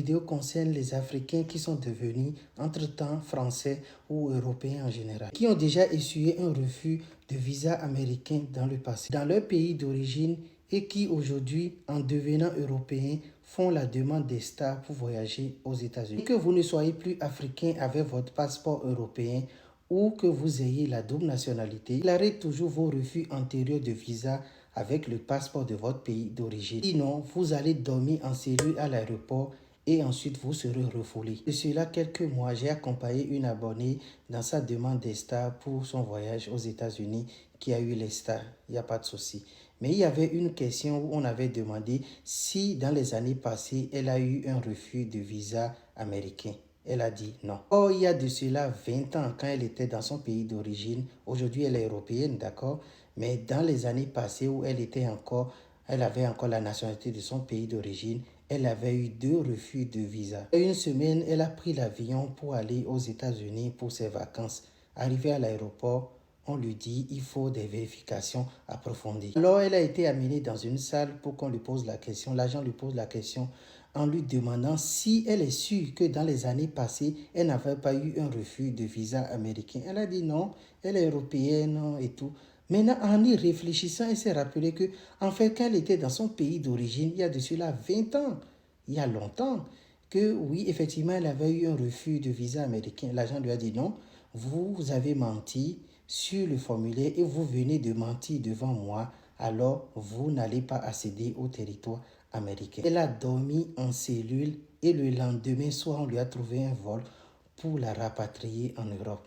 vidéo concerne les Africains qui sont devenus entre-temps français ou européens en général, qui ont déjà essuyé un refus de visa américain dans le passé, dans leur pays d'origine et qui aujourd'hui, en devenant européens, font la demande des stars pour voyager aux États-Unis. Que vous ne soyez plus africain avec votre passeport européen ou que vous ayez la double nationalité, déclarez toujours vos refus antérieurs de visa avec le passeport de votre pays d'origine. Sinon, vous allez dormir en cellule à l'aéroport et ensuite vous serez refoulé. De cela, quelques mois, j'ai accompagné une abonnée dans sa demande des stars pour son voyage aux États-Unis qui a eu les stars. Il n'y a pas de souci. Mais il y avait une question où on avait demandé si dans les années passées, elle a eu un refus de visa américain. Elle a dit non. Or, il y a de cela 20 ans, quand elle était dans son pays d'origine, aujourd'hui elle est européenne, d'accord? Mais dans les années passées où elle avait encore la nationalité de son pays d'origine, elle avait eu 2 refus de visa. Une semaine, elle a pris l'avion pour aller aux États-Unis pour ses vacances. Arrivée à l'aéroport, on lui dit il faut des vérifications approfondies. Alors, elle a été amenée dans une salle pour qu'on lui pose la question. L'agent lui pose la question en lui demandant si elle est sûre que dans les années passées, elle n'avait pas eu un refus de visa américain. Elle a dit non, elle est européenne et tout. Maintenant, en y réfléchissant, elle s'est rappelé que, en fait, quand elle était dans son pays d'origine, il y a de cela 20 ans, il y a longtemps, que oui, effectivement, elle avait eu un refus de visa américain. L'agent lui a dit non, vous avez menti sur le formulaire et vous venez de mentir devant moi, alors vous n'allez pas accéder au territoire américain. Elle a dormi en cellule et le lendemain soir, on lui a trouvé un vol pour la rapatrier en Europe.